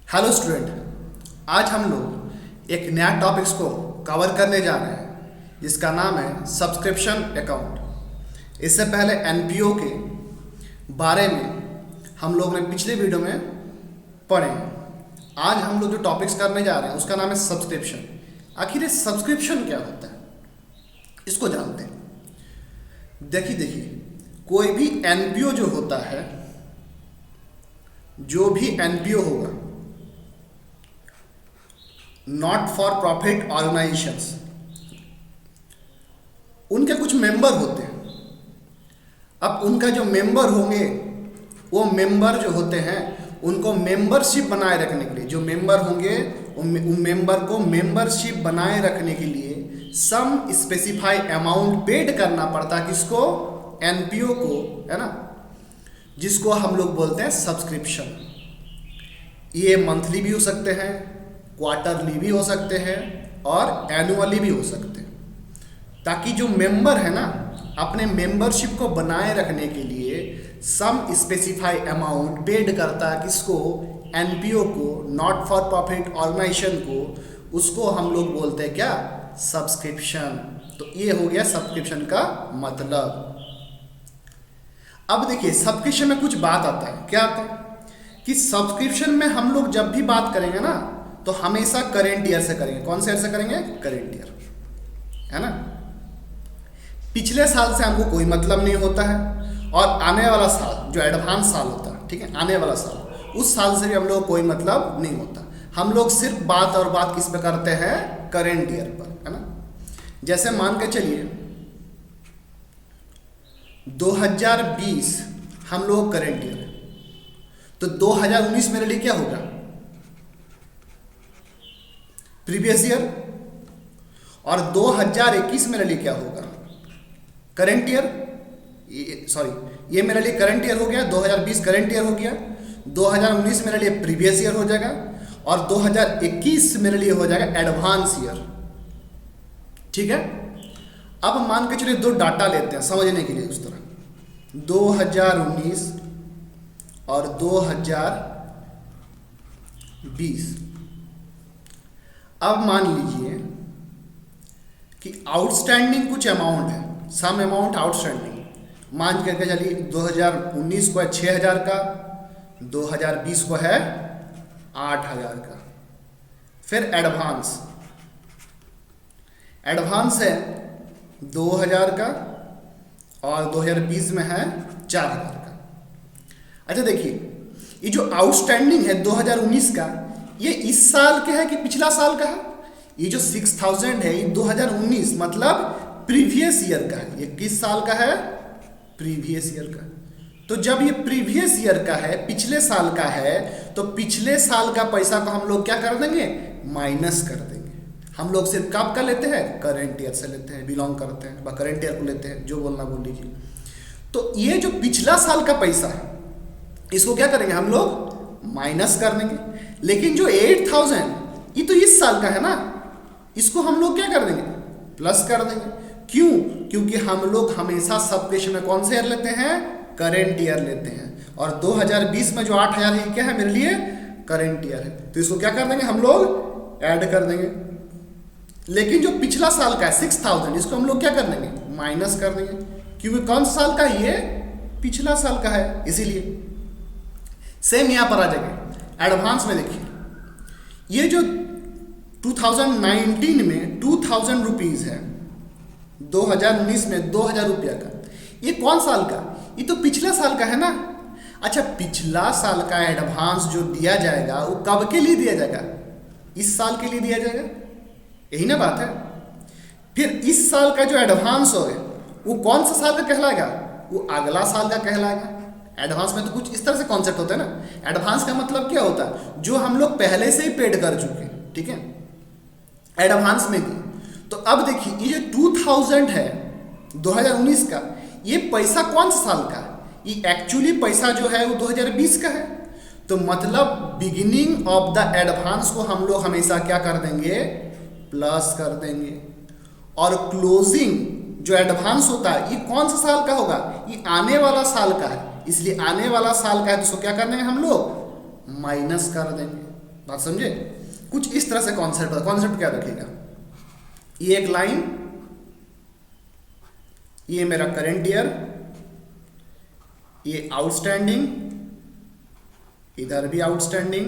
Hello student, आज हम लोग एक नया टॉपिक्स को कवर करने जा रहे हैं जिसका नाम है सब्सक्रिप्शन अकाउंट। इससे पहले एनपीओ के बारे में हम लोग ने पिछले वीडियो में पढ़े। आज हम लोग जो टॉपिक्स करने जा रहे हैं उसका नाम है सब्सक्रिप्शन। आखिर ये सब्सक्रिप्शन क्या होता है इसको जानते हैं। देखिए कोई भी एनपीओ जो होता है, जो भी एनपीओ होगा, नॉट फॉर प्रॉफिट ऑर्गेनाइजेशंस, उनके कुछ मेंबर होते हैं। अब उनका जो मेंबर होंगे वो मेंबर जो होते हैं उनको मेंबरशिप बनाए रखने के लिए, जो मेंबर होंगे उन मेंबर को मेंबरशिप बनाए रखने के लिए सम स्पेसिफाई अमाउंट पेड करना पड़ता है। किसको? एनपीओ को, है ना, जिसको हम लोग बोलते हैं सब्सक्रिप्शन। ये मंथली भी हो सकते हैं, क्वार्टरली भी हो सकते हैं और एनुअली भी हो सकते हैं, ताकि जो मेंबर है ना अपने मेंबरशिप को बनाए रखने के लिए सम स्पेसिफाई अमाउंट पेड करता है। किसको? एनपीओ को, नॉट फॉर प्रॉफिट ऑर्गेनाइजेशन को। उसको हम लोग बोलते हैं क्या? सब्सक्रिप्शन। तो ये हो गया सब्सक्रिप्शन का मतलब। अब देखिए सब्सक्रिप्शन में कुछ बात आता है। क्या आता है कि सब्सक्रिप्शन में हम लोग जब भी बात करेंगे ना तो हमेशा करेंट ईयर से करेंगे। कौन से ईयर से करेंगे? करेंट ईयर, है ना। पिछले साल से हमको कोई मतलब नहीं होता है, और आने वाला साल जो एडवांस साल होता है, ठीक है, आने वाला साल, उस साल से भी हम लोग कोई मतलब नहीं होता। हम लोग सिर्फ बात किस पे करते हैं? करेंट ईयर पर, है ना। जैसे मान के चलिए 2020 हम लोग करेंट ईयर है, तो 2019 मेरे लिए क्या होगा? Previous year. और 2021 मेरे लिए क्या होगा? Current year. सॉरी, ये मेरे लिए करंट ईयर हो गया, 2020 करंट ईयर हो गया, 2019 मेरे लिए प्रीवियस ईयर हो जाएगा, और 2021 मेरे लिए हो जाएगा एडवांस ईयर। ठीक है। अब मान के चलिए दो डाटा लेते हैं समझने के लिए उस तरह, 2019 और 2020। अब मान लीजिए कि आउटस्टैंडिंग कुछ अमाउंट है, सम अमाउंट आउटस्टैंडिंग। मान करके चलिए 2019 को है 6,000 का, 2020 को है 8,000 का। फिर एडवांस है 2,000 का, और 2020 में है 4,000 का। अच्छा देखिए, ये जो आउटस्टैंडिंग है 2019 का, ये इस साल का है कि पिछला साल का है? ये जो 6,000 है ये 2019 मतलब प्रीवियस ईयर का है। ये किस साल का है? प्रीवियस ईयर का। तो जब ये प्रीवियस ईयर का है, पिछले साल का है, तो पिछले साल का पैसा को हम लोग क्या कर देंगे? माइनस कर देंगे। हम लोग सिर्फ कब का लेते हैं? करंट ईयर से लेते हैं, बिलोंग करते हैं, करंट ईयर को लेते हैं, जो बोलना बोल लीजिए। तो ये जो पिछला साल का पैसा है इसको क्या करेंगे? हम लोग माइनस कर देंगे। लेकिन जो 8,000 ये तो इस साल का है ना, इसको हम लोग क्या कर देंगे? प्लस कर देंगे। क्यों? क्योंकि हम लोग हमेशा सब्सक्रिप्शन में कौन से ईयर लेते हैं? करेंट ईयर लेते हैं। और 2020 में जो 8,000 है क्या है? मेरे लिए करेंट ईयर है, तो इसको क्या कर देंगे? हम लोग ऐड कर देंगे। लेकिन जो पिछला साल का है 6,000, इसको हम लोग क्या कर देंगे? माइनस कर देंगे, क्योंकि कौन सा साल का है? ये पिछला साल का है, इसीलिए। सेम यहां पर आ जाएगा एडवांस में। देखिए ये जो 2019 में 2,000 रुपीज है, 2019 में 2,000 रुपया का, ये कौन साल का? ये तो पिछला साल का है ना। अच्छा, पिछला साल का एडवांस जो दिया जाएगा वो कब के लिए दिया जाएगा? इस साल के लिए दिया जाएगा, यही ना बात है। फिर इस साल का जो एडवांस हो वो कौन सा साल का कहलाएगा? वो अगला साल का कहलाएगा। एडवांस में तो कुछ इस तरह से कॉन्सेप्ट होता है ना। एडवांस का मतलब क्या होता है? जो हम लोग पहले से ही पेड कर चुके हैं, ठीक है, एडवांस में दी। तो अब देखिए ये जो 2,000 है 2019 का, ये पैसा कौन सा साल का है? ये एक्चुअली पैसा जो है वो 2020 का है। तो मतलब बिगिनिंग ऑफ द एडवांस को हम लोग हमेशा क्या कर देंगे? प्लस कर देंगे। और क्लोजिंग जो एडवांस होता है ये कौन सा साल का होगा? ये आने वाला साल का है, इसलिए आने वाला साल का है तो उसको क्या कर देंगे? हम लोग माइनस कर देंगे। बात समझे? कुछ इस तरह से कॉन्सेप्ट क्या रखेगा, ये एक लाइन, ये मेरा करंट ईयर, ये आउटस्टैंडिंग, इधर भी आउटस्टैंडिंग,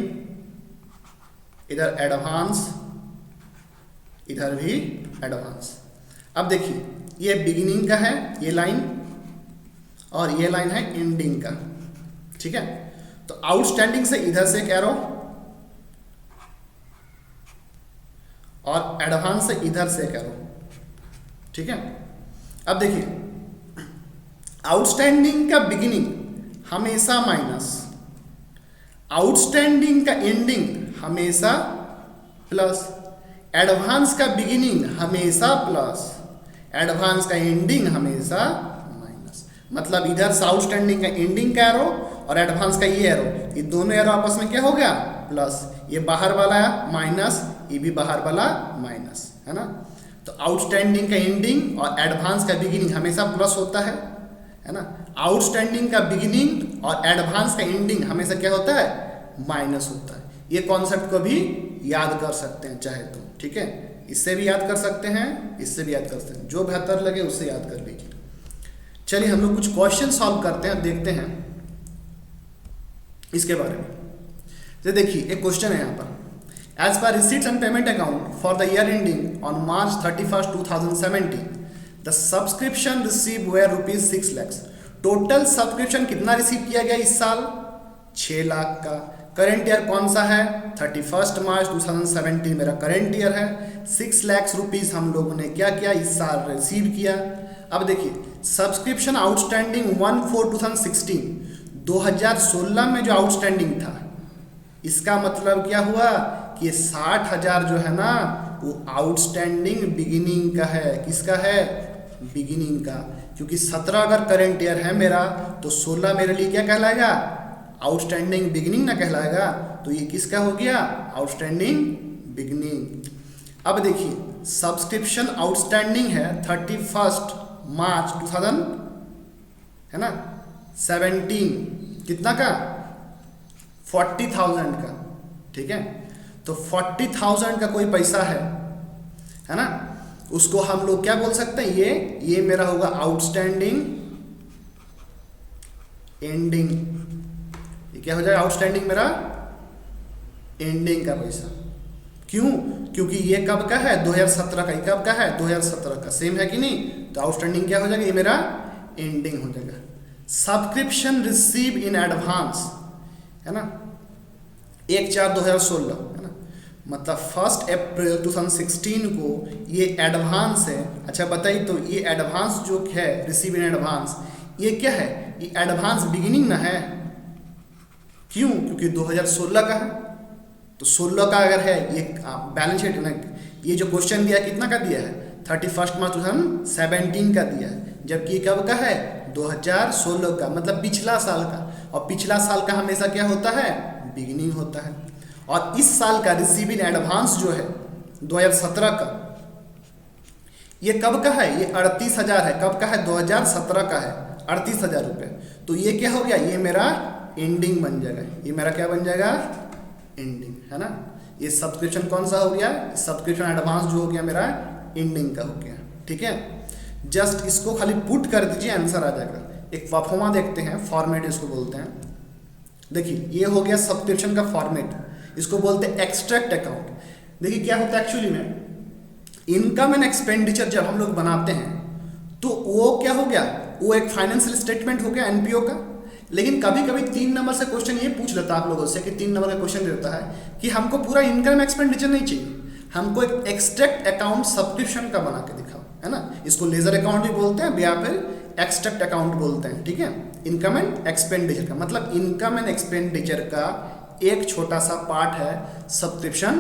इधर एडवांस, इधर भी एडवांस। अब देखिए ये बिगिनिंग का है ये लाइन, और ये लाइन है एंडिंग का, ठीक है। तो आउटस्टैंडिंग से इधर से एक एरो, और एडवांस से इधर से एक एरो, ठीक है। अब देखिए आउटस्टैंडिंग का बिगिनिंग हमेशा माइनस, आउटस्टैंडिंग का एंडिंग हमेशा प्लस, एडवांस का बिगिनिंग हमेशा प्लस, एडवांस का एंडिंग हमेशा माइनस। मतलब इधर से आउटस्टैंडिंग का एंडिंग का एरो और एडवांस का ये एरो, ये दोनों एरो आपस में क्या हो गया, प्लस। ये बाहर वाला माइनस, ये भी बाहर वाला माइनस, है ना। तो आउटस्टैंडिंग का एंडिंग और एडवांस का बिगिनिंग हमेशा प्लस होता है ना। आउटस्टैंडिंग का बिगिनिंग और एडवांस का एंडिंग हमेशा क्या होता है, माइनस होता है। ये कॉन्सेप्ट को भी याद कर सकते हैं चाहे तो, ठीक है। इससे भी याद कर सकते हैं, इससे भी याद कर सकते हैं, जो बेहतर लगे उससे याद कर लीजिए। चलिए हम लोग कुछ क्वेश्चन सॉल्व करते हैं, देखते हैं इसके बारे में। तो देखिए एक क्वेश्चन है यहाँ पर, एज पर receipts and payment account for the year ending on March 31, 2017 the subscription receive were ₹6 lakh. Total subscription कितना रिसीव किया गया इस साल, 6 लाख का। करंट ईयर कौन सा है, 31 मार्च 2017 मेरा करंट ईयर है। 6 लाख रुपीज़ हम लोगों ने क्या किया, इस साल रिसीव किया। अब देखिए सब्सक्रिप्शन आउटस्टैंडिंग 1/4/2016, 2016 में जो आउटस्टैंडिंग था, इसका मतलब क्या हुआ कि ये 60,000 जो है ना वो आउटस्टैंडिंग बिगिनिंग का है। किसका है, बिगिनिंग का। क्योंकि 17 अगर करंट ईयर है मेरा तो 16 मेरे लिए क्या कहलाएगा, आउटस्टैंडिंग बिगिनिंग ना कहलाएगा। तो ये किसका हो गया, आउटस्टैंडिंग बिगिनिंग। अब देखिए सब्सक्रिप्शन आउटस्टैंडिंग है 31 मार्च 2000 है ना 17, कितना का, 40,000 का, ठीक है। तो 40,000 का कोई पैसा है ना, उसको हम लोग क्या बोल सकते हैं, ये मेरा होगा आउटस्टैंडिंग एंडिंग। ये क्या हो जाएगा, आउटस्टैंडिंग मेरा एंडिंग का पैसा। क्यों, क्योंकि ये कब का है, 2017 का। ये कब का है, 2017 का। सेम है कि नहीं, तो आउटस्टैंडिंग क्या हो जाएगा, ये मेरा एंडिंग हो जाएगा। सब्सक्रिप्शन रिसीव इन एडवांस है ना 1/4/2016 है ना, मतलब 1 अप्रैल 2016 को ये एडवांस है। अच्छा बताइए, तो ये एडवांस जो है रिसीव इन एडवांस, ये क्या है, ये एडवांस बिगिनिंग ना है। क्यों, क्योंकि 2016 का है। तो 16 का अगर है, ये बैलेंस शीट ना, ये जो क्वेश्चन दिया कितना का दिया है, 31 मार्च 2017 का दिया है, जबकि कब का है, 2016 का, मतलब पिछला साल का। और पिछला साल का हमेशा क्या होता है, बिगिनिंग होता है। और इस साल का रिसीव इन एडवांस जो है 2017 का, ये कब का है, ये 38,000 है। कब का है, 2017 का है, 38,000 रुपये। तो ये क्या हो गया, ये मेरा एंडिंग बन जाएगा। ये मेरा क्या बन जाएगा, एंडिंग, है ना। ये सब्सक्रिप्शन कौन सा हो गया, सब्सक्रिप्शन एडवांस जो हो गया मेरा एंडिंग का हो गया, ठीक है। जस्ट इसको खाली पुट कर दीजिए, आंसर आ जाएगा। एक परफॉर्मा देखते हैं, फॉर्मेट इसको बोलते हैं। देखिए ये हो गया सब्सक्रिप्शन का फॉर्मेट, इसको बोलते हैं एक्सट्रैक्ट अकाउंट। देखिए क्या होता है एक्चुअली में, इनकम एंड एक्सपेंडिचर जब हम लोग बनाते हैं तो वो क्या हो गया, वो एक फाइनेंशियल स्टेटमेंट हो गया एनपीओ का। लेकिन कभी कभी 3 नंबर से क्वेश्चन ये पूछ लेता है आप लोगों से, कि 3 नंबर का क्वेश्चन देता है कि हमको पूरा इनकम एक्सपेंडिचर नहीं चाहिए, हमको एक एक्सट्रैक्ट अकाउंट सब्सक्रिप्शन का बना के दिखाओ, है ना। इसको लेजर अकाउंट भी बोलते हैं या फिर एक्सट्रैक्ट अकाउंट बोलते हैं, ठीक है। इनकम एंड एक्सपेंडिचर का मतलब इनकम एंड एक्सपेंडिचर का एक छोटा सा पार्ट है सब्सक्रिप्शन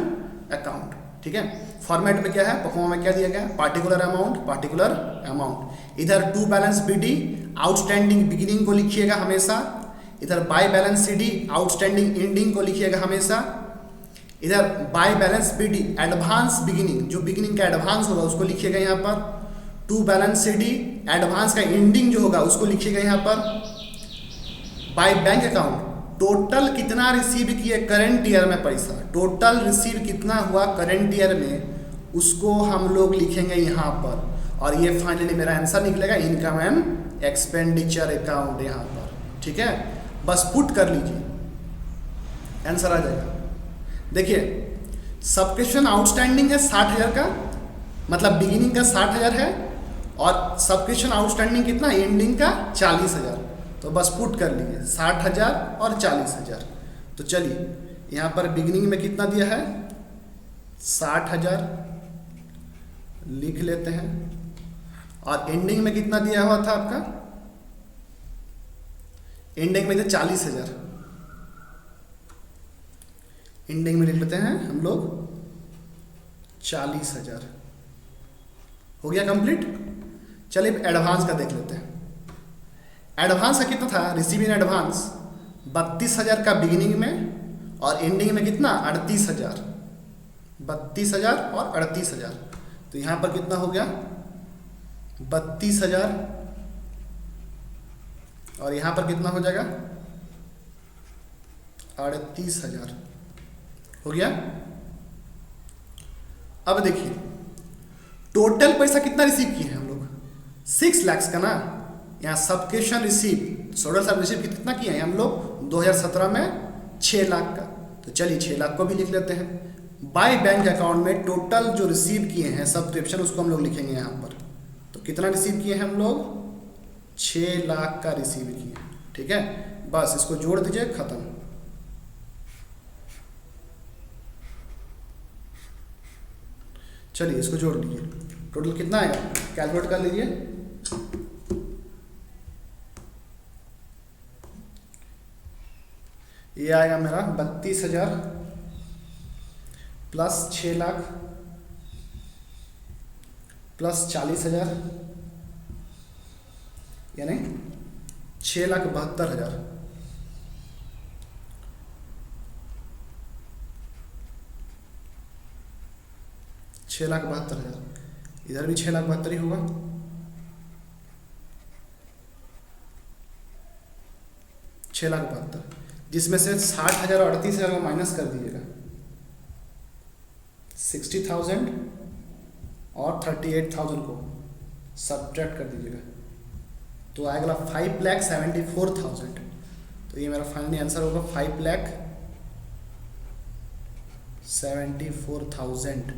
अकाउंट, ठीक है। फॉर्मेट में क्या है, परफॉर्मा में क्या दिया गया, पार्टिकुलर अमाउंट। इधर to balance BD outstanding beginning को लिखिएगा हमेशा। इधर by balance CD outstanding ending को लिखिएगा हमेशा। इधर by balance BD advance beginning, जो बिगिनिंग का एडवांस होगा उसको लिखिएगा यहाँ पर। टू बैलेंस सीडी एडवांस का एंडिंग जो होगा उसको लिखिएगा यहाँ पर। बाय बैंक अकाउंट टोटल कितना रिसीव किए करंट ईयर में पैसा, टोटल रिसीव कितना हुआ करंट ईयर में, उसको हम लोग लिखेंगे यहाँ पर, और ये फाइनली मेरा आंसर निकलेगा इनकम एंड एक्सपेंडिचर अकाउंट यहाँ पर। ठीक है, बस पुट कर लीजिए, आंसर आ जाएगा। देखिए सब्सक्रिप्शन आउटस्टैंडिंग है 60,000 का, मतलब बिगिनिंग का 60,000 है, और सब्सक्रिप्शन आउटस्टैंडिंग कितना एंडिंग का 40,000। तो बस पुट कर लीजिए 60,000 और 40,000। तो चलिए यहाँ पर बिगिनिंग में कितना दिया है 60,000 लिख लेते हैं, और एंडिंग में कितना दिया हुआ था आपका, एंडिंग में 40,000, एंडिंग में लिख लेते हैं हम लोग 40,000। हो गया कंप्लीट। चलिए एडवांस का देख लेते हैं। एडवांस का कितना था, रिसीव इन एडवांस 32,000 का बिगिनिंग में, और एंडिंग में कितना 38,000, 32,000 और 38,000। तो यहाँ पर कितना हो गया 32,000, और यहाँ पर कितना हो जाएगा 38,000। हो गया। अब देखिए टोटल पैसा कितना रिसीव किए हैं हम लोग 6 लाख का ना। यहाँ सब्सक्रिप्शन रिसीव टोटल सब रिसीव कितना किए हैं हम लोग 2017 में 6 लाख का। तो चलिए 6 लाख को भी लिख लेते हैं। बाय बैंक अकाउंट में टोटल जो रिसीव किए हैं सब्सक्रिप्शन उसको हम लोग लिखेंगे यहाँ पर। तो कितना रिसीव किए हैं हम लोग 6 लाख का रिसीव किए। ठीक है, बस इसको जोड़ दीजिए, खत्म। चलिए इसको जोड़ लीजिए, टोटल कितना आएगा कैलकुलेट कर लीजिए। ये आएगा मेरा 32,000 प्लस 6 लाख प्लस 40,000 यानी 6,72,000। छः लाख 72,000, इधर भी 6 लाख 72 ही होगा। छः लाख 72, जिसमें से 60,000 और 38,000 को माइनस कर दीजिएगा, 60,000 और 38,000 को सब्ट्रैक्ट कर दीजिएगा, तो आएगा 5,74,000। तो ये मेरा फाइनली आंसर होगा 5,74,000।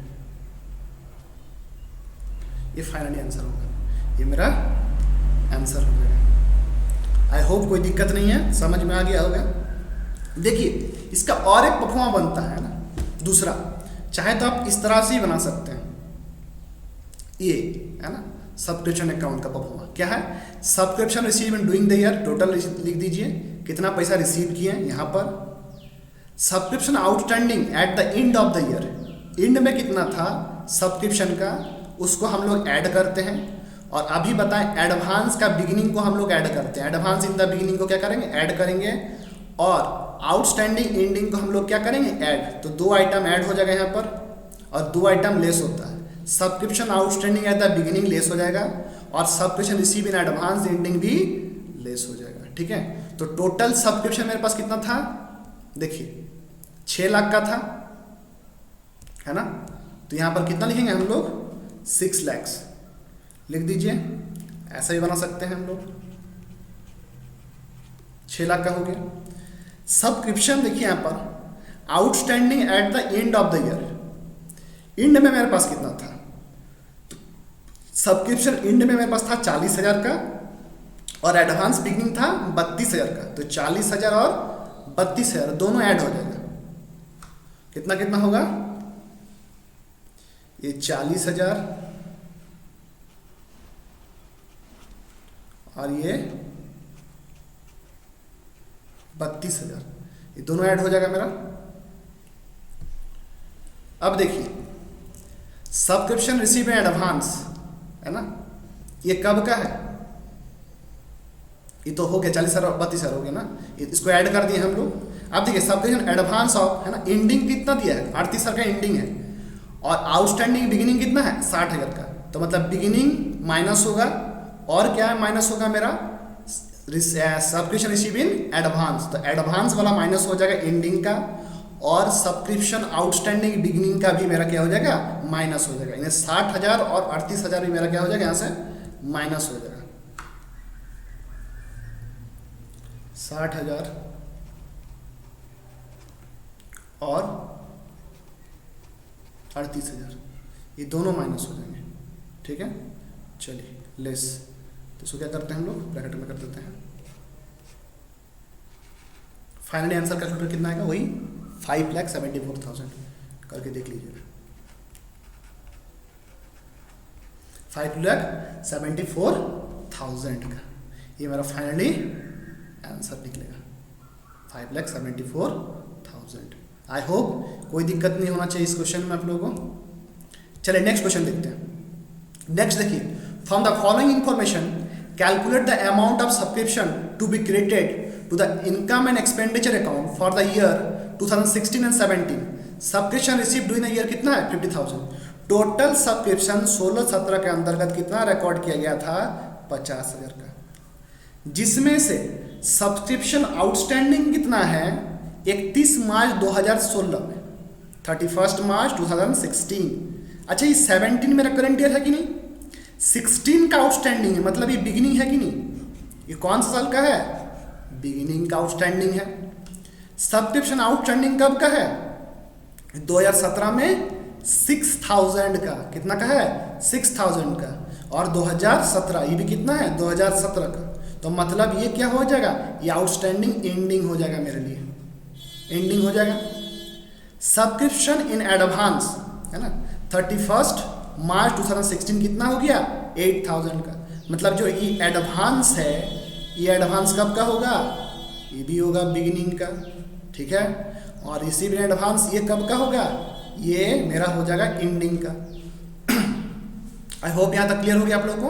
ये फाइनली आंसर होगा, ये मेरा आंसर हो गया। आई होप कोई दिक्कत नहीं है, समझ में आ गया होगा। देखिए इसका और एक परफॉर्मा बनता है ना दूसरा, चाहे तो आप इस तरह से ही बना सकते हैं। ये है ना सब्सक्रिप्शन अकाउंट का परफॉर्मा क्या है, subscription receive in doing the year, total लिख दीजिए कितना पैसा रिसीव किए यहाँ पर। Subscription outstanding at the end of the year, and में कितना था सब्सक्रिप्शन का, उसको हम लोग ऐड करते हैं। और अभी बताएं एडवांस का बिगिनिंग को हम लोग ऐड करते हैं, एडवांस इन द बिगिनिंग को क्या करेंगे ऐड करेंगे, और आउटस्टैंडिंग एंडिंग को हम लोग क्या करेंगे ऐड। तो 2 आइटम ऐड हो जाएगा यहाँ पर, और 2 आइटम लेस होता है। Subscription outstanding at the beginning less हो जाएगा, और subscription receive in advance ending भी लेस हो जाएगा। ठीक है, तो टोटल सब्सक्रिप्शन मेरे पास कितना था देखिए 6 लाख का था, है ना। तो यहाँ पर कितना लिखेंगे हम लोग 6 लाख लिख दीजिए, ऐसा ही बना सकते हैं हम लोग। 6 लाख का हो गया। सब्सक्रिप्शन देखिए यहाँ पर outstanding at the end of the year, and में मेरे पास कितना था, सब्सक्रिप्शन एंड में मेरे पास था 40,000 का, और एडवांस बिगिनिंग था 32,000 का। तो 40,000 और 32,000 दोनों ऐड हो जाएगा, कितना कितना होगा ये 40,000 और ये 32,000, ये दोनों ऐड हो जाएगा मेरा। अब देखिए सब्सक्रिप्शन रिसीव इन एडवांस है ना, ये कब का है, ये तो हो गया 40,000 और 32,000 हो गया ना, इसको ऐड कर दिए हम लोग। अब देखिए सब्सक्रिप्शन एडवांस ऑफ है ना, एंडिंग कितना दिया है 38,000 का एंडिंग है, और आउटस्टैंडिंग बिगिनिंग कितना है 60,000 का। तो मतलब बिगिनिंग माइनस होगा, और क्या है माइनस होगा मेरा सब्सक्रिप्शन रिसीव इन एडवांस, तो एडवांस वाला माइनस हो जाएगा एंडिंग का, और सब्सक्रिप्शन आउटस्टैंडिंग बिगिनिंग का भी मेरा क्या हो जाएगा, माइनस हो जाएगा। इन्हें 60,000 और 38,000 भी मेरा क्या हो जाएगा, यहाँ से माइनस हो जाएगा। 60,000 और 38,000 ये दोनों माइनस हो जाएंगे, ठीक है। चलिए लेस, तो इसको क्या करते हैं हम लोग, ब्रैकेट में कर देते हैं। फाइनली आंसर कैलकुलेटर कितना आएगा, वही 5,74,000 करके देख लीजिएगा। 5,74,000 का ये मेरा फाइनली आंसर निकलेगा, 5,74,000। आई होप कोई दिक्कत नहीं होना चाहिए इस क्वेश्चन में आप लोगों को। चलिए नेक्स्ट क्वेश्चन देखते हैं। नेक्स्ट देखिए, from the following information calculate the amount of subscription to be credited to the income and expenditure account for the year 2016 and 17। Subscription receive during the year कितना है, 50,000। टोटल सब्सक्रिप्शन 16-17 के अंतर्गत कितना record किया गया था, 50,000 का, जिसमें से सब्सक्रिप्शन आउटस्टैंडिंग कितना है 31 मार्च 2016 में, 31 मार्च 2016। अच्छा ये 17 मेरा करंट ईयर है कि नहीं, 16 का आउटस्टैंडिंग है, मतलब ये बिगिनिंग है कि नहीं, ये कौन सा साल का है, बिगिनिंग का आउटस्टैंडिंग है। सब्सक्रिप्शन आउटस्टैंडिंग कब का है, 2017 में 6,000 का, कितना का है, 6,000 का, और 2017 ये भी कितना है, 2017 का। तो मतलब ये क्या हो जाएगा, ये आउटस्टैंडिंग एंडिंग हो जाएगा, मेरे लिए एंडिंग हो जाएगा। सब्सक्रिप्शन इन एडवांस है ना, 31 मार्च 2016 कितना हो गया, 8,000 का। मतलब जो ये एडवांस है, ये एडवांस कब का होगा, ये भी होगा बिगिनिंग का, ठीक है। और रिसीव इन एडवांस ये कब का होगा, ये मेरा हो जाएगा एंडिंग का। आई होप यहाँ तक क्लियर हो गया आप लोगों को।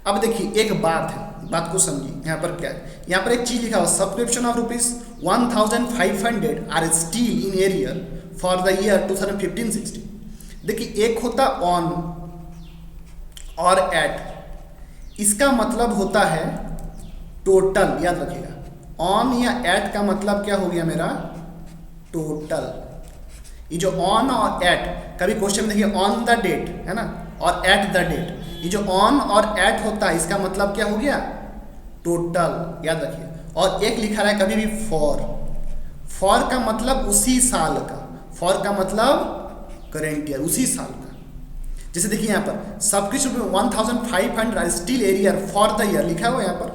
अब देखिए एक बात है, बात को समझिए। यहाँ पर क्या है, यहाँ पर एक चीज लिखा हुआ, subscription of ₹1,500 are still in arrear for the year 2015-16। देखिए एक होता ऑन और एट, इसका मतलब होता है टोटल, याद रखिएगा। ऑन या एट का मतलब क्या हो गया मेरा, टोटल। ये जो ऑन और एट, कभी क्वेश्चन में देखिए ऑन द डेट है ना, और एट द डेट, ये जो ऑन और एट होता है इसका मतलब क्या हो गया, टोटल, याद रखिए। और एक लिखा रहा है कभी भी फॉर, फॉर का मतलब उसी साल का, फॉर का मतलब करेंट ईयर, उसी साल का। जैसे देखिए यहाँ पर subscription 1,500 still arrear for the year लिखा हुआ यहाँ पर।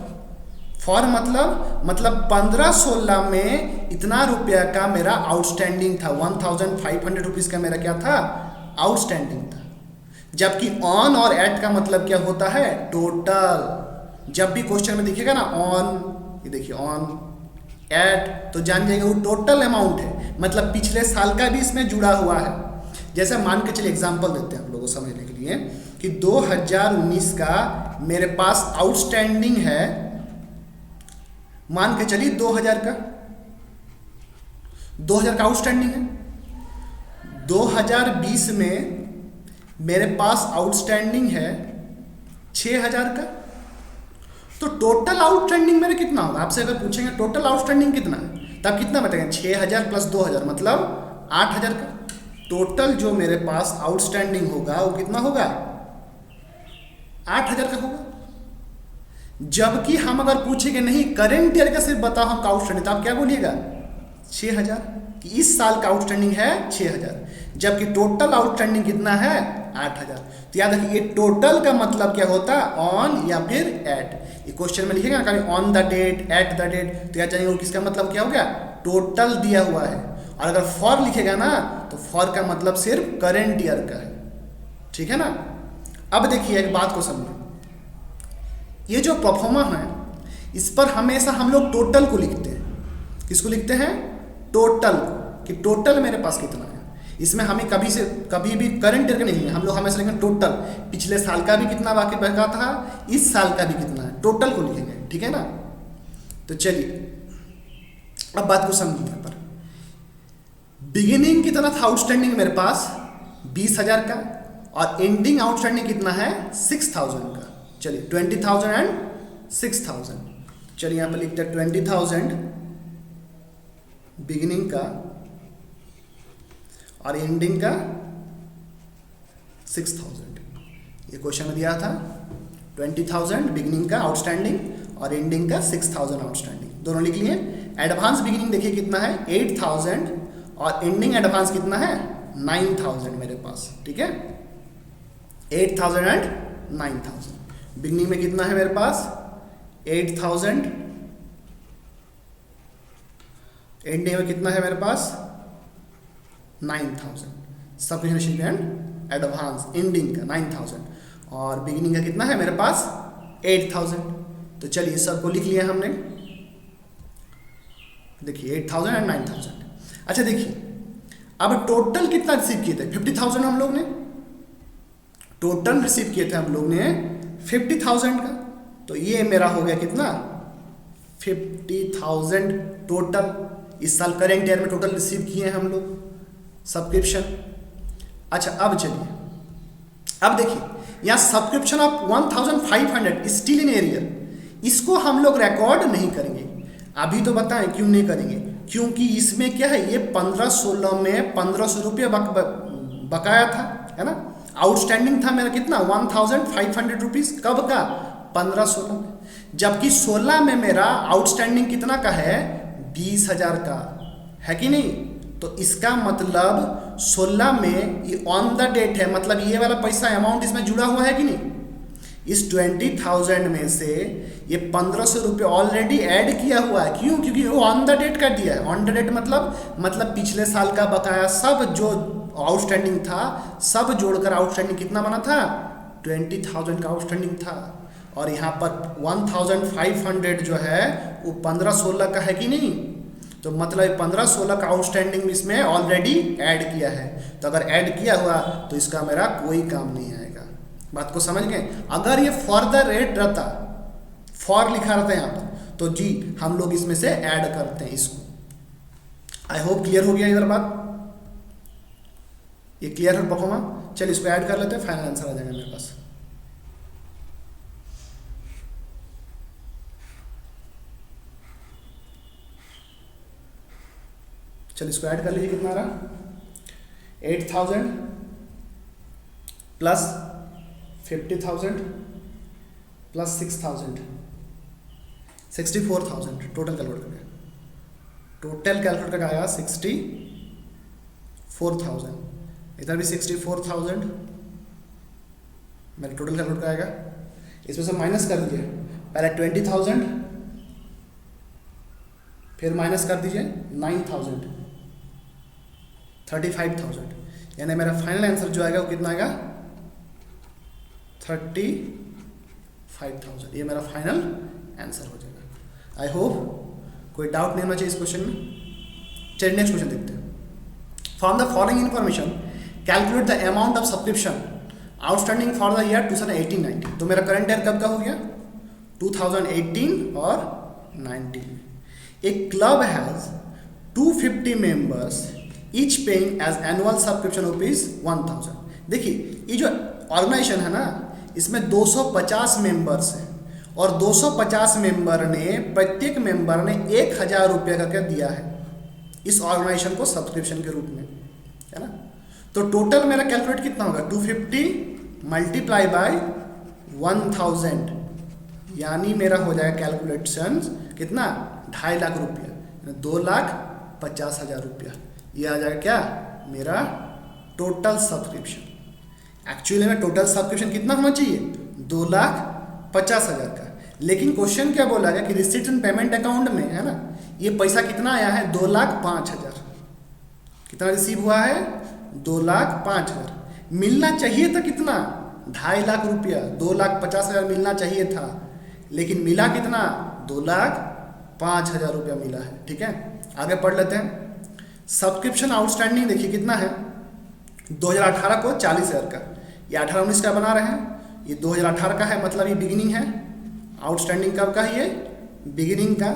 फॉर मतलब 15-16 में इतना रुपया का मेरा आउटस्टैंडिंग था, 1,500 रुपीज़ का मेरा क्या था, आउटस्टैंडिंग था। जबकि ऑन और एट का मतलब क्या होता है, टोटल। जब भी क्वेश्चन में दिखेगा ना ऑन, ये देखिए ऑन एट, तो जान जाइए वो टोटल अमाउंट है, मतलब पिछले साल का भी इसमें जुड़ा हुआ है। जैसे मान के चलिए एग्जांपल देते हैं आप लोगों को समझने के लिए कि 2019 का मेरे पास आउटस्टैंडिंग है, मान के चलिए 2000 का, 2000 का आउटस्टैंडिंग है। 2020 में मेरे पास आउटस्टैंडिंग है 6,000 का। तो टोटल आउटस्टैंडिंग मेरे कितना होगा, आपसे अगर पूछेंगे टोटल आउटस्टैंडिंग कितना है, तब कितना बताएंगे, 6,000 प्लस 2,000 मतलब 8,000 का। टोटल जो मेरे पास आउटस्टैंडिंग होगा वो कितना होगा, 8,000 का होगा। जबकि हम अगर पूछेंगे नहीं करेंट ईयर का सिर्फ बताओ हमका आउटस्टैंडिंग, तो आप क्या बोलिएगा, 6,000, कि इस साल का आउटस्टैंडिंग है 6,000, जबकि टोटल आउटस्टैंडिंग कितना है, 8,000। तो याद रखिए टोटल का मतलब क्या होता है, ऑन या फिर एट। ये क्वेश्चन में लिखेगा ना on the date, at the date, तो याद जानिए किसका मतलब क्या हो गया, टोटल दिया हुआ है। और अगर फॉर लिखेगा ना तो फॉर का मतलब सिर्फ करेंट ईयर का है, ठीक है ना। अब देखिए एक बात को समझो, ये जो परफॉर्मा है इस पर हमेशा हम लोग टोटल को लिखते हैं। किसको लिखते हैं, टोटल, कि टोटल मेरे पास कितना है। इसमें हमें कभी भी करंट ईयर का नहीं है, हम लोग हमेशा लिखेंगे टोटल, पिछले साल का भी कितना बाकी बचा था, इस साल का भी कितना है, टोटल को लिखेंगे, ठीक है ना। तो चलिए अब बात को समझिए। यहाँ पर बिगिनिंग कितना था आउटस्टैंडिंग मेरे पास 20,000 का, और एंडिंग आउटस्टैंडिंग कितना है 6,000 का। चलिए 20,000 एंड 6,000। चलिए यहाँ पे लिखते हैं 20,000 बिगिनिंग का और एंडिंग का 6,000। ये क्वेश्चन में दिया था 20,000 बिगिनिंग का आउटस्टैंडिंग और एंडिंग का 6,000 आउटस्टैंडिंग, दोनों लिख लिए। एडवांस बिगिनिंग देखिए कितना है 8,000 और एंडिंग एडवांस कितना है 9,000 मेरे पास, ठीक है। 8,000 एंड 9,000। बिगिनिंग में कितना है मेरे पास 8,000, एंडिंग में कितना है मेरे पास 9,000। सब एंड एडवांस एंडिंग का 9,000 और बिगिनिंग का कितना है मेरे पास 8,000। तो चलिए सबको लिख लिया हमने, देखिए 8,000 एंड 9,000। अच्छा देखिए अब टोटल कितना रिसीव किए थे 50,000 हम लोग ने, टोटल रिसीव किए थे हम लोग ने 50,000 का। तो ये मेरा हो गया कितना 50,000 टोटल इस साल करेंट ईयर में टोटल रिसीव किए हैं हम लोग सब्सक्रिप्शन। अच्छा अब चलिए अब देखिए यहाँ subscription of 1,500 still in arrear, इसको हम लोग रिकॉर्ड नहीं करेंगे अभी। तो बताएं क्यों नहीं करेंगे, क्योंकि इसमें क्या है ये 15-16 में 1,500 रुपये बकाया था, है ना। आउटस्टैंडिंग था मेरा कितना 1,500 रुपीज़, कब का 15-16 में, जबकि 16 में मेरा आउटस्टैंडिंग कितना का है 20,000 का है कि नहीं। तो इसका मतलब 16 में ये ऑन द डेट है, मतलब ये वाला पैसा अमाउंट इसमें जुड़ा हुआ है कि नहीं। इस 20,000 में से ये 1,500 रुपये ऑलरेडी ऐड किया हुआ है, क्यों, क्योंकि वो ऑन द डेट कर दिया है। ऑन द डेट मतलब पिछले साल का बकाया सब जो आउटस्टैंडिंग था सब जोड़कर आउटस्टैंडिंग कितना बना था 20,000 का आउटस्टैंडिंग था। और यहाँ पर 1,500 जो है वो 15-16 का है कि नहीं। तो मतलब 15-16 का आउटस्टैंडिंग इसमें ऑलरेडी ऐड किया है। तो अगर ऐड किया हुआ तो इसका मेरा कोई काम नहीं आएगा। बात को समझ गए। अगर ये फॉर द रेट रहता, फॉर लिखा रहता है यहाँ पर, तो जी हम लोग इसमें से ऐड करते हैं इसको। आई होप क्लियर हो गया इधर बात, ये क्लियर है परफॉर्मा। चलिए इसको ऐड कर लेते हैं, फाइनल आंसर आ जाएगा मेरे पास। चलिए इसको ऐड कर लीजिए, कितना रहा 8,000 प्लस 50,000 प्लस 6,000 64,000 टोटल कैलकुलेट करके, टोटल कैलकुलेट करके आया 64,000। इधर भी 64,000 मेरा टोटल कैलकुलेट आएगा। इसमें से माइनस कर दीजिए, पहले 20,000 फिर माइनस कर दीजिए 9,000 35,000, यानी मेरा फाइनल आंसर जो आएगा वो कितना आएगा 35,000। ये मेरा फाइनल आंसर हो जाएगा। आई होप कोई डाउट नहीं होना चाहिए इस क्वेश्चन में। चलिए नेक्स्ट क्वेश्चन देखते हैं। From the following information calculate the amount of subscription outstanding for the year 2018-19। तो मेरा करंट ईयर कब का हो गया 2018 और 19 में। एक club has 250 members each paying as annual subscription ₹1,000। देखिए ये जो ऑर्गेनाइजेशन है ना इसमें 250 मेंबर्स हैं और 250 मेंबर ने प्रत्येक मेंबर ने 1,000 रुपये करके दिया है इस ऑर्गेनाइजेशन को सब्सक्रिप्शन के रूप में, है ना। तो टोटल मेरा कैलकुलेट कितना होगा 250 मल्टीप्लाई बाय 1,000, यानी मेरा हो जाएगा कैलकुलेशन कितना 2.5 लाख रुपया, 2,50,000 रुपया। ये आ जाएगा क्या मेरा टोटल सब्सक्रिप्शन। एक्चुअली में टोटल सब्सक्रिप्शन कितना होना चाहिए 2,50,000 का, लेकिन क्वेश्चन क्या बोला गया कि रिसीट्स एंड पेमेंट अकाउंट में, है ना, ये पैसा कितना आया है 2,05,000। कितना रिसीव हुआ है 2,05,000। मिलना चाहिए था कितना 2.5 लाख रुपया, 2,50,000 मिलना चाहिए था, लेकिन मिला कितना 2,05,000 रुपया मिला है। ठीक है, आगे पढ़ लेते हैं। सब्सक्रिप्शन आउटस्टैंडिंग देखिए कितना है 2018 को 40,000 का, ये 18-19 का बना रहे हैं, ये 2018 का है, मतलब ये बिगिनिंग है। आउटस्टैंडिंग कब का है ये बिगिनिंग का।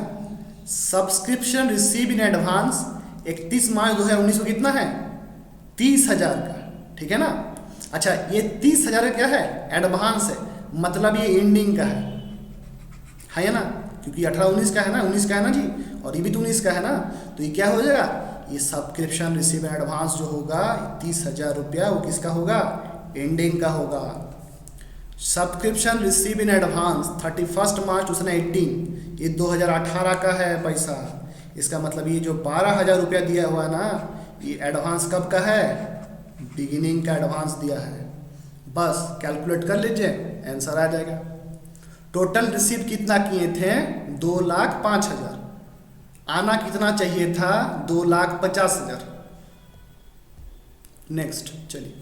Subscription receive in advance 31 March 2019 को कितना है 30,000 का, ठीक है ना। अच्छा ये 30,000 क्या है एडवांस है, मतलब ये एंडिंग का है ना, क्योंकि 18-19 का है ना, 19 का है ना जी, और ये भी तो 19 का है ना, तो ये क्या हो जाएगा, ये सब्सक्रिप्शन रिसीव इन एडवांस जो होगा 30,000 रुपया, वो किसका होगा, एंडिंग का होगा। सब्सक्रिप्शन रिसीव इन एडवांस 31 मार्च 2018, ये 2018 का है पैसा। इसका मतलब ये जो 12,000 रुपया दिया हुआ ना, ये एडवांस कब का है, बिगिनिंग का एडवांस दिया है। बस कैलकुलेट कर लीजिए, आंसर आ जाएगा। टोटल रिसीव कितना किए थे, 2,05,000। आना कितना चाहिए था, 2,50,000। नेक्स्ट चलिए,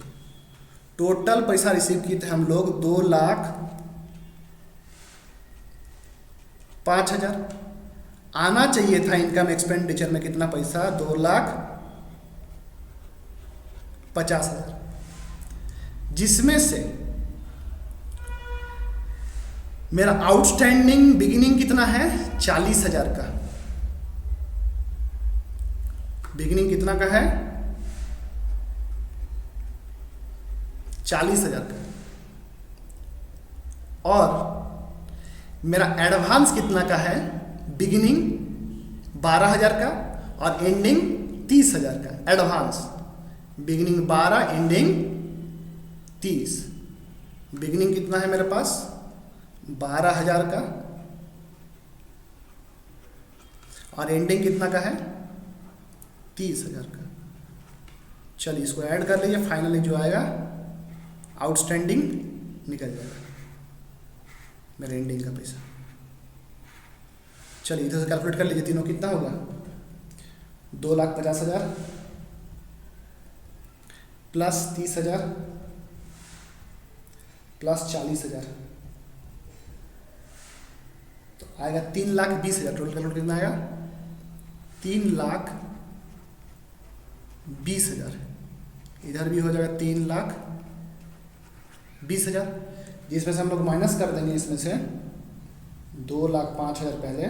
टोटल पैसा रिसीव किए थे हम लोग 2,05,000। आना चाहिए था इनकम एक्सपेंडिचर में कितना पैसा, 2,50,000, जिसमें से मेरा आउटस्टैंडिंग बिगिनिंग कितना है, 40,000 का। बिगिनिंग कितना का है, 40,000 का। और मेरा एडवांस कितना का है, बिगिनिंग 12,000 का और एंडिंग 30,000 का। Advance beginning 12, ending 30। बिगिनिंग कितना है मेरे पास, 12,000 का, और एंडिंग कितना का है, 30,000 का। चलिए इसको ऐड कर लीजिए, फाइनली जो आएगा आउटस्टैंडिंग निकल जाएगा मेरे एंडिंग का पैसा। चलिए इधर से कैलकुलेट कर लीजिए, तीनों कितना होगा, 2,50,000 प्लस 30,000 प्लस 40,000, तो आएगा 3,20,000। टोटल कैलकुलेट कितना आएगा, 3,20,000। इधर भी हो जाएगा 3,20,000, जिसमें से हम लोग माइनस कर देंगे इसमें से 2,05,000 पहले,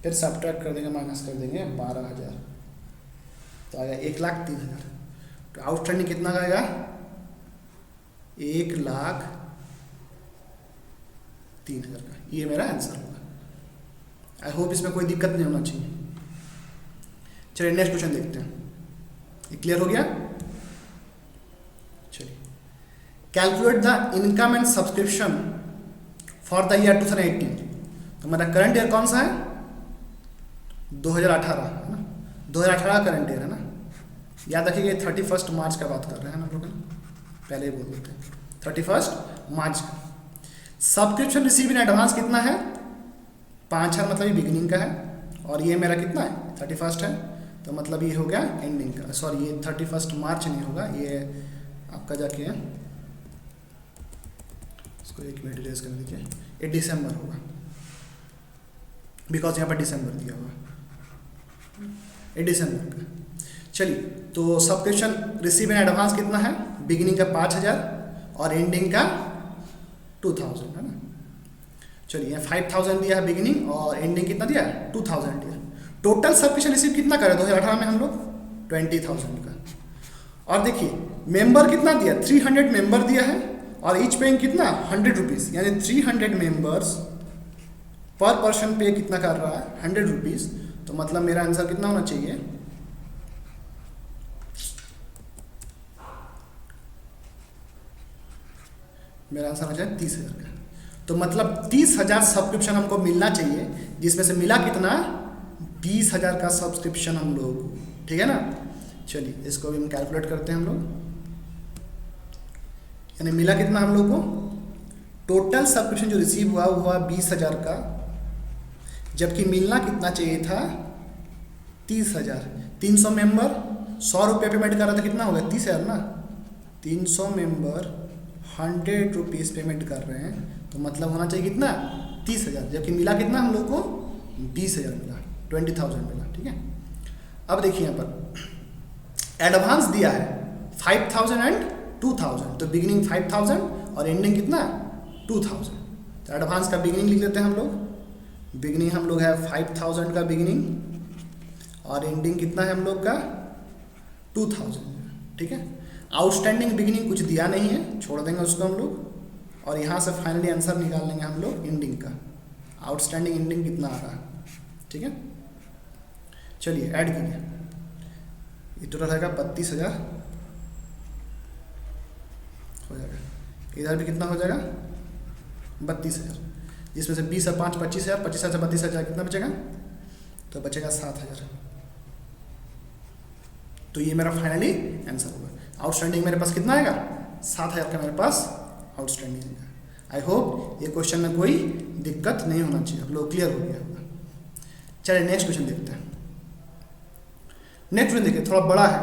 फिर सब्ट्रैक्ट कर देंगे, माइनस कर देंगे 12,000, तो आएगा 1,03,000। तो आउटस्टैंडिंग कितना का आएगा, 1,03,000 का। ये मेरा आंसर होगा। आई होप इसमें कोई दिक्कत नहीं होना चाहिए। चलिए नेक्स्ट क्वेश्चन देखते हैं, ये क्लियर हो गया। चलिए, calculate the income and subscription for the year 2018। तो मेरा करंट ईयर कौन सा है, 2018 है ना, 2018 करंट ईयर है ना। याद रखिए 31 मार्च का बात कर रहे हैं ना हम लोग, पहले ही बोल देते हैं 31 मार्च का। सब्सक्रिप्शन रिसीव इन एडवांस कितना है, 5,000, मतलब ये बिगिनिंग का है, और ये मेरा कितना है, 31 है, तो मतलब ये हो गया एंडिंग का। सॉरी, ये 31 मार्च नहीं होगा, ये आपका जाके है, इसको 1 मिनट इरेज कर दीजिए, ये दिसंबर होगा, बिकॉज यहाँ पर दिसंबर दिया हुआ, ये दिसंबर का। चलिए, तो सब्सक्रिप्शन रिसीव इन एडवांस कितना है, बिगिनिंग का 5,000 और एंडिंग का 2,000 है ना। चलिए 5,000 दिया है बिगिनिंग, और एंडिंग कितना दिया है, 2,000 दिया। टोटल सब्सक्रिप्शन रिसीव कितना करें 2018 में हम लोग, 20,000 का। और देखिए मेंबर कितना दिया, 300 मेंबर दिया है, और ईच पेइंग कितना, 100 रुपीज़, यानी 300 मेंबर्स पर पर्सन पे कितना कर रहा है, 100 रुपीज़। तो मतलब मेरा आंसर कितना होना चाहिए, मेरा आंसर हो जाए 30,000 का। तो मतलब 30,000 सब्सक्रिप्शन हमको मिलना चाहिए, जिसमें से मिला कितना, 20,000 का सब्सक्रिप्शन हम लोग, ठीक है ना। चलिए इसको भी हम कैलकुलेट करते हैं हम लोग, यानी मिला कितना हम लोग को, टोटल सब्सक्रिप्शन जो रिसीव हुआ वो हुआ 20,000 का, जबकि मिलना कितना चाहिए था, 30,000। 300 मेंबर 100 रुपये पेमेंट कर रहा था, कितना हो गया, 30,000 ना। 300 मेंबर 100 रुपीज़ पेमेंट कर रहे हैं, तो मतलब होना चाहिए कितना, 30,000, जबकि मिला कितना हम लोग को, 20,000 मिला, 20,000 मिला, ठीक है। अब देखिए यहाँ पर एडवांस दिया है 5,000 एंड 2,000, तो बिगिनिंग 5,000 और एंडिंग कितना, 2,000। तो एडवांस का बिगिनिंग लिख लेते हैं हम लोग, बिगिनिंग हम लोग है 5,000 का बिगिनिंग, और एंडिंग कितना है हम लोग का, 2,000, ठीक है। आउटस्टैंडिंग बिगिनिंग कुछ दिया नहीं है, छोड़ देंगे उसको हम लोग, और यहाँ से फाइनली आंसर निकाल लेंगे हम लोग एंडिंग का। आउटस्टैंडिंग एंडिंग कितना आ रहा है, ठीक है। चलिए ऐड कीजिए, ये टोटल रहेगा 32,000 हो जाएगा। इधर भी कितना हो जाएगा 32,000, जिसमें से 20 और 5 25,000, 25,000 से 32,000 कितना बचेगा, तो बचेगा 7,000। तो ये मेरा फाइनली आंसर होगा। आउटस्टैंडिंग मेरे पास कितना आएगा, 7,000 का मेरे पास आउटस्टैंडिंग आएगा। आई होप ये क्वेश्चन में कोई दिक्कत नहीं होना चाहिए, आप लोग क्लियर हो गया होगा। चलिए नेक्स्ट क्वेश्चन देखते हैं। नेक्स्ट क्वेश्चन देखिए, थोड़ा बड़ा है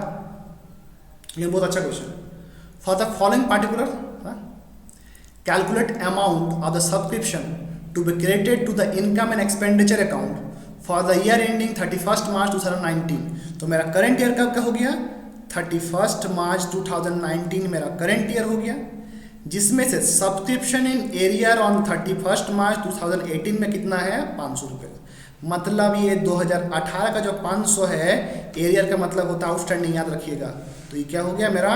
लेकिन बहुत अच्छा question. For the following particular calculate amount of the subscription to be credited to the income and expenditure account for the year ending 31 March 2019। तो मेरा करंट ईयर कब का हो गया, 31 मार्च 2019 मेरा करंट ईयर हो गया, जिसमें से सब्सक्रिप्शन इन एरियर ऑन 31 मार्च 2018 में कितना है, 500 रुपये। मतलब ये 2018 का जो 500 है, एरियर का मतलब होता है आउटस्टैंडिंग, याद रखिएगा। तो ये क्या हो गया, मेरा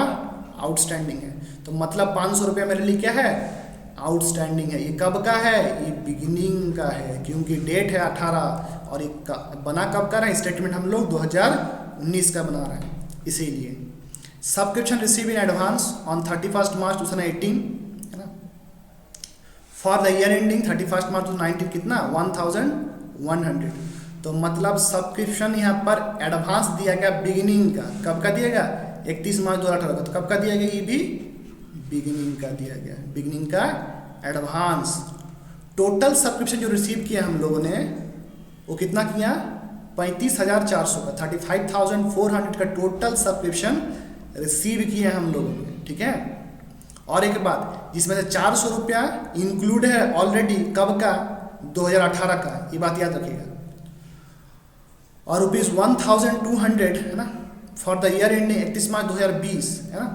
आउटस्टैंडिंग है। तो मतलब 500 रुपये मेरे लिए क्या है, आउटस्टैंडिंग है। ये कब का है, ये बिगिनिंग का है, क्योंकि डेट है 18 और ये बना कब का रहा है, स्टेटमेंट हम लोग 2019 का बना रहे हैं, इसीलिए। Subscription receive in advance on 31 मार्च 2018 है ना। For the year ending 31 March 2019 कितना, 1100। तो मतलब सब्सक्रिप्शन यहाँ पर एडवांस दिया गया बिगिनिंग का, कब का दिया गया, 31 मार्च 2018 का। तो कब का दिया गया, ये भी बिगिनिंग का दिया गया, बिगिनिंग का एडवांस। टोटल सब्सक्रिप्शन जो रिसीव किया हम लोगों ने वो कितना किया, 35,400 का, 35,400 का टोटल सब्सक्रिप्शन रिसीव किया हम लोगों ने, ठीक है। और एक बात, जिसमें से 400 रुपया इंक्लूड है ऑलरेडी, कब का, 2018 का, ये बात याद रखिएगा। और ₹1,200 है ना फॉर द ईयर एंडिंग 31 मार्च 2020 है ना,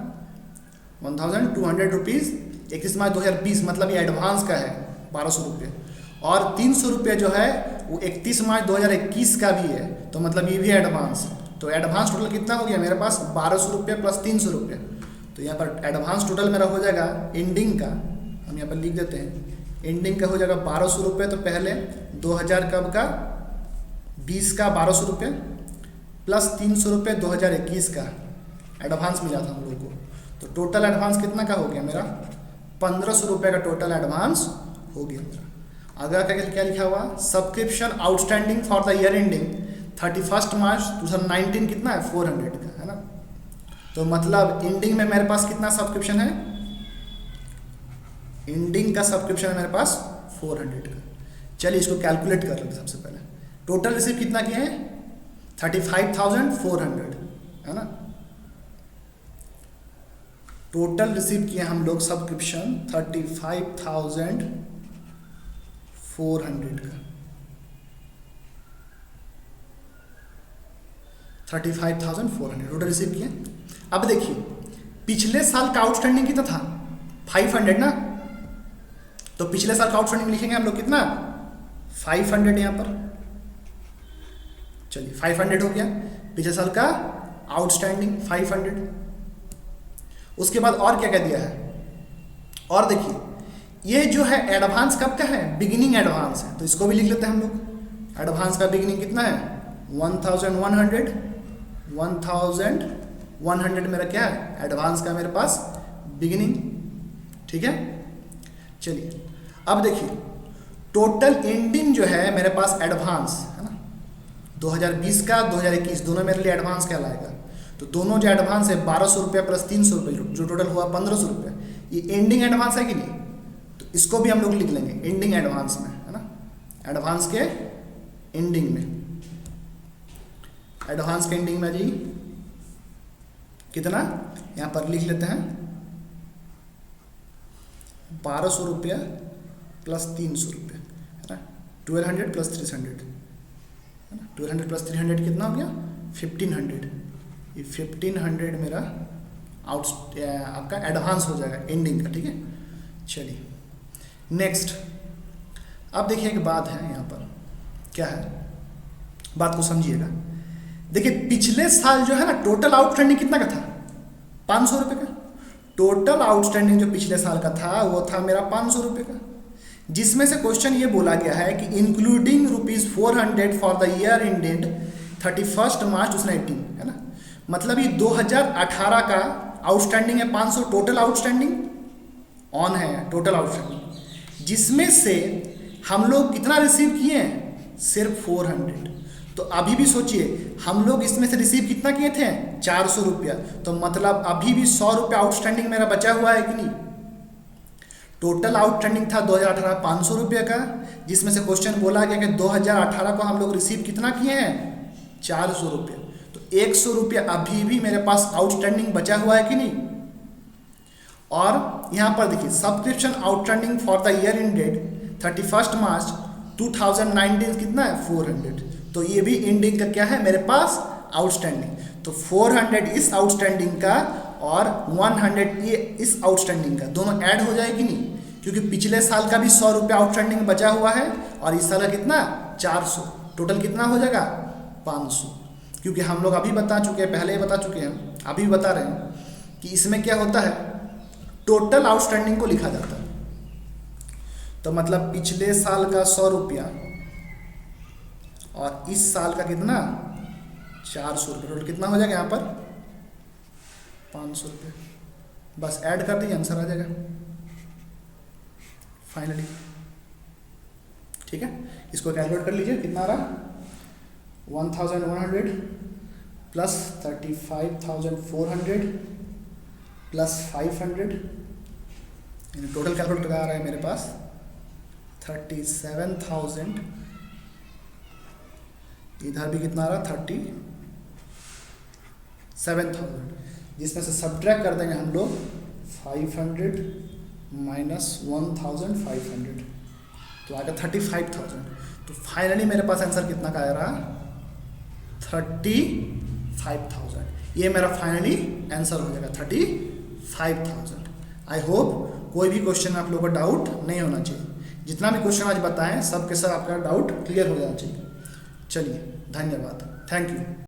1,200 रुपीज़ 31 मार्च 2020, मतलब ये एडवांस का है 1,200 रुपये। और 300 रुपये जो है वो 31 मार्च 2021 का भी है, तो मतलब ये भी एडवांस। तो एडवांस टोटल कितना हो गया मेरे पास, 1,200 रुपये प्लस 300 रुपये। तो यहाँ पर एडवांस टोटल मेरा हो जाएगा एंडिंग का, हम यहाँ पर लिख देते हैं, एंडिंग का हो जाएगा 1,200 रुपये। तो पहले 2000 कब का, 20 का 1,200 रुपये प्लस 300 रुपये 2021 का एडवांस मिला था हम लोग को। तो टोटल एडवांस कितना का हो गया मेरा, 1,500 रुपये का टोटल एडवांस हो गया मेरा। अगर क्या लिखा हुआ, subscription outstanding for the year ending 31 March 2019 कितना है, 400 का है ना। तो मतलब एंडिंग में मेरे पास कितना सब्सक्रिप्शन है, एंडिंग का सब्सक्रिप्शन है मेरे पास 400 का। चलिए इसको कैलकुलेट कर लेते सबसे पहले। टोटल रिसीव कितना किए हैं, 35,400 है ना। टोटल रिसीव किए हम लोग सब्सक्रिप्शन 35,400 का, 35,400 टोटल रिसीव किए। अब देखिए पिछले साल का आउटस्टैंडिंग कितना था, 500 ना। तो पिछले साल का आउटस्टैंडिंग लिखेंगे हम लोग कितना, 500 यहाँ पर। चलिए 500 हो गया पिछले साल का आउटस्टैंडिंग 500। उसके बाद और क्या क्या दिया है, और देखिए ये जो है एडवांस कब का है, बिगिनिंग एडवांस है। तो इसको भी लिख लेते हैं हम लोग। एडवांस का बिगिनिंग कितना है, 1,100। 1,100 मेरा क्या है, एडवांस का मेरे पास बिगिनिंग, ठीक है। चलिए अब देखिए टोटल एंडिंग जो है मेरे पास एडवांस है ना, 2020 का 2021 दोनों मेरे लिए एडवांस कहलाएगा। तो दोनों जो एडवांस है 1,200 रुपये प्लस 300 रुपये, जो टोटल हुआ 1,500 रुपये, ये एंडिंग एडवांस है कि नहीं। तो इसको भी हम लोग लिख लेंगे एंडिंग एडवांस में है ना, एडवांस के एंडिंग में। एडवांस के एंडिंग में जी कितना, यहाँ पर लिख लेते हैं 1,200 रुपया प्लस 300 रुपये है ना, 1,200 प्लस 300 है ना, 1,200 प्लस 300 कितना हो गया, 1,500। ये 1,500 मेरा आपका एडवांस हो जाएगा एंडिंग का, ठीक है। चलिए नेक्स्ट, अब देखिए एक बात है यहाँ पर, क्या है बात को समझिएगा। देखिए पिछले साल जो है ना टोटल आउटस्टैंडिंग कितना का था, 500 रुपये का। टोटल आउटस्टैंडिंग जो पिछले साल का था वो था मेरा 500 रुपये का। जिसमें से क्वेश्चन ये बोला गया है कि including ₹400 for the year ended 31 मार्च 2018, है ना। मतलब ये 2018 का आउटस्टैंडिंग है 500, टोटल आउटस्टैंडिंग ऑन है, टोटल आउटस्टैंडिंग, जिसमें से हम लोग कितना रिसीव किए हैं, सिर्फ 400। तो अभी भी सोचिए हम लोग इसमें से रिसीव कितना किए थे, 400 रुपया। तो मतलब अभी भी 100 रुपया आउटस्टैंडिंग मेरा बचा हुआ है कि नहीं। टोटल आउटस्टैंडिंग था 2018 500 रुपये का, जिसमें से क्वेश्चन बोला गया कि 2018 को हम लोग रिसीव कितना किए हैं, 400 रुपये। तो 100 रुपया अभी भी मेरे पास आउटस्टैंडिंग बचा हुआ है कि नहीं। और यहाँ पर देखिए subscription outstanding for the year ended 31 March 2019 कितना है, 400। तो ये भी एंडिंग का क्या है मेरे पास, आउटस्टैंडिंग। तो 400 इस आउटस्टैंडिंग का और 100 ये इस आउटस्टैंडिंग का, दोनों ऐड हो जाएगी नहीं, क्योंकि पिछले साल का भी 100 रुपया आउटस्टैंडिंग बचा हुआ है और इस साल का कितना 400, टोटल कितना हो जाएगा 500। क्योंकि हम लोग अभी बता चुके हैं, पहले ही बता चुके हैं, अभी बता रहे हैं कि इसमें क्या होता है, टोटल आउटस्टैंडिंग को लिखा जाता है। तो मतलब पिछले साल का 100 रुपया और इस साल का कितना 400 रुपये, टोटल कितना हो जाएगा यहाँ पर 500 रुपये। बस ऐड कर दीजिए, आंसर आ जाएगा फाइनली। ठीक है, इसको कैलकुलेट कर लीजिए, कितना आ रहा 1100 प्लस 35,400 प्लस 500, टोटल कैलकुलेट आ रहा है मेरे पास 37,000। इधर भी कितना आ रहा 37,000, जिसमें से सब्ट्रैक्ट कर देंगे हम लोग 500 माइनस 1,500, तो आएगा 35,000। तो फाइनली मेरे पास आंसर कितना का आ रहा 35,000। ये मेरा फाइनली आंसर हो जाएगा 35,000। आई होप कोई भी क्वेश्चन में आप लोगों को डाउट नहीं होना चाहिए। जितना भी क्वेश्चन आज बताएं सब के सब आपका डाउट क्लियर हो जाना चाहिए। चलिए, धन्यवाद, थैंक यू।